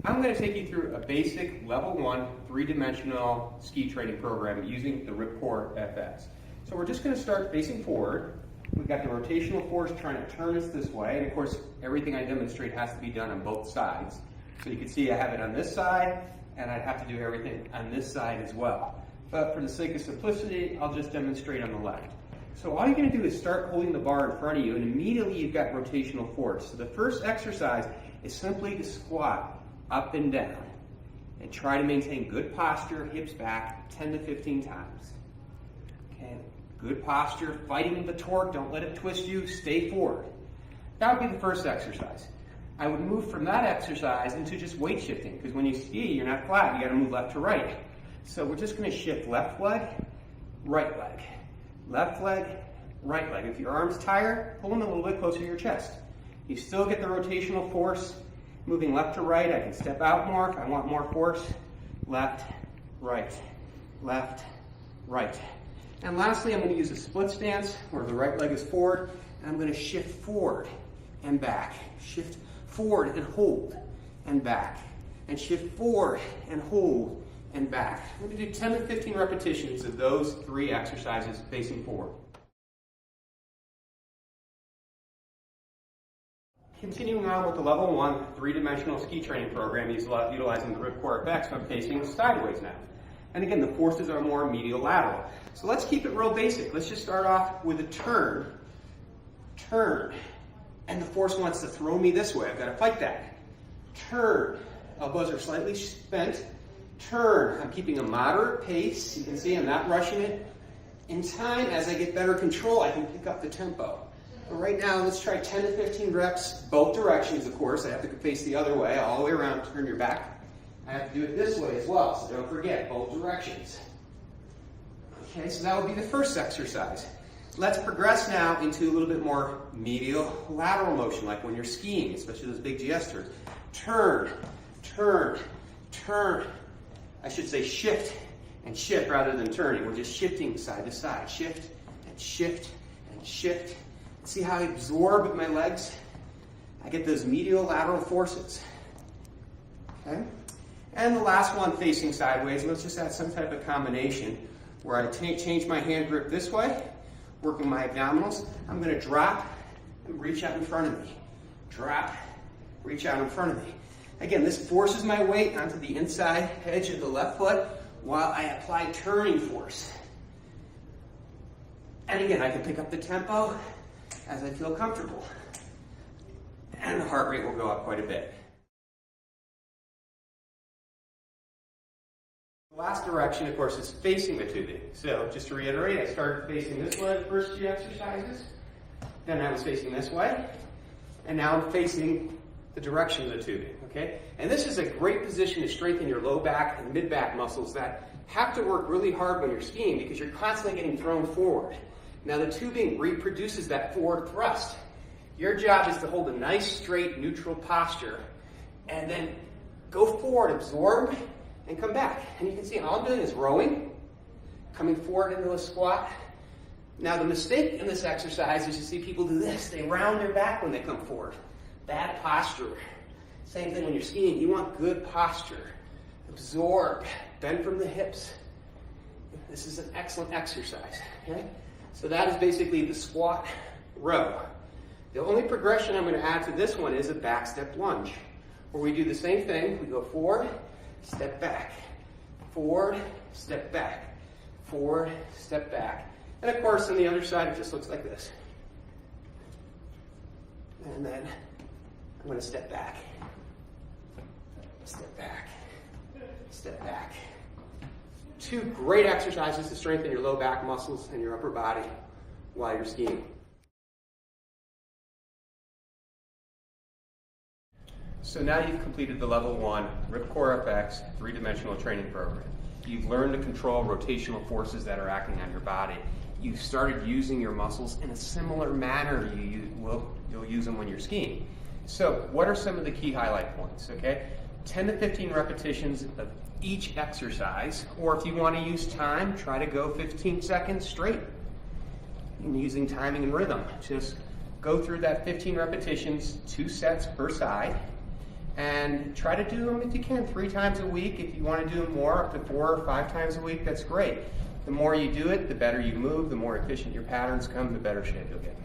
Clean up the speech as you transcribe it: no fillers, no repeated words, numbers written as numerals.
I'm going to take you through a basic level 1 three-dimensional ski training program using the RIP-COREFX. So we're just going to start facing forward. We've got the rotational force trying to turn us this way, and of course everything I demonstrate has to be done on both sides. So you can see I have it on this side, and I'd have to do everything on this side as well. But for the sake of simplicity, I'll just demonstrate on the left. So all you're going to do is start holding the bar in front of you, and immediately you've got rotational force. So the first exercise is simply to squat up and down and try to maintain good posture, hips back 10 to 15 times. Okay, good posture, fighting the torque, don't let it twist you, stay forward. That would be the first exercise. I would move from that exercise into just weight shifting, because when you ski, you're not flat, you got to move left to right. So we're just going to shift left leg, right leg, left leg, right leg. If your arm's tired, pull them a little bit closer to your chest. You still get the rotational force. Moving left to right, I can step out more if I want more force. Left, right, left, right. And lastly, I'm going to use a split stance where the right leg is forward, and I'm going to shift forward and back. Shift forward and hold and back. And shift forward and hold and back. I'm going to do 10 to 15 repetitions of those three exercises facing forward. Continuing on with the level 1 three-dimensional ski training program utilizing the RIP-COREFX, I'm facing sideways now. And again, the forces are more medial lateral. So let's keep it real basic. Let's just start off with a turn. Turn. And the force wants to throw me this way. I've got to fight that. Turn. Elbows are slightly bent. Turn. I'm keeping a moderate pace. You can see I'm not rushing it. In time, as I get better control, I can pick up the tempo. But right now, let's try 10 to 15 reps, both directions, of course. I have to face the other way, all the way around, turn your back. I have to do it this way as well, so don't forget, both directions. Okay, so that would be the first exercise. Let's progress now into a little bit more medial lateral motion, like when you're skiing, especially those big gestures. Turn, turn, turn. I should say shift and shift rather than turning. We're just shifting side to side. Shift and shift and shift. See how I absorb with my legs? I get those medial lateral forces. Okay? And the last one facing sideways, let's just add some type of combination where I change my hand grip this way, working my abdominals. I'm going to drop and reach out in front of me. Drop, reach out in front of me. Again, this forces my weight onto the inside edge of the left foot while I apply turning force. And again, I can pick up the tempo as I feel comfortable. And the heart rate will go up quite a bit. The last direction, of course, is facing the tubing. So just to reiterate, I started facing this way the first few exercises. Then I was facing this way. And now I'm facing the direction of the tubing, okay? And this is a great position to strengthen your low back and mid back muscles that have to work really hard when you're skiing because you're constantly getting thrown forward. Now the tubing reproduces that forward thrust. Your job is to hold a nice, straight, neutral posture and then go forward, absorb, and come back. And you can see all I'm doing is rowing, coming forward into a squat. Now the mistake in this exercise is you see people do this. They round their back when they come forward. Bad posture. Same thing when you're skiing. You want good posture. Absorb, bend from the hips. This is an excellent exercise, okay? So that is basically the squat row. The only progression I'm going to add to this one is a back step lunge, where we do the same thing. We go forward, step back, forward, step back, forward, step back. And of course, on the other side, it just looks like this. And then I'm going to step back, step back, step back. Two great exercises to strengthen your low back muscles and your upper body while you're skiing. So now you've completed the level 1 RIP-COREFX three-dimensional training program. You've learned to control rotational forces that are acting on your body. You've started using your muscles in a similar manner you'll use them when you're skiing. So what are some of the key highlight points, okay? 10 to 15 repetitions of each exercise, or if you want to use time, try to go 15 seconds straight. And using timing and rhythm, just go through that 15 repetitions, 2 sets per side, and try to do them if you can 3 times a week. If you want to do them more, up to 4 or 5 times a week, that's great. The more you do it, the better you move, the more efficient your patterns come, the better shape you'll get.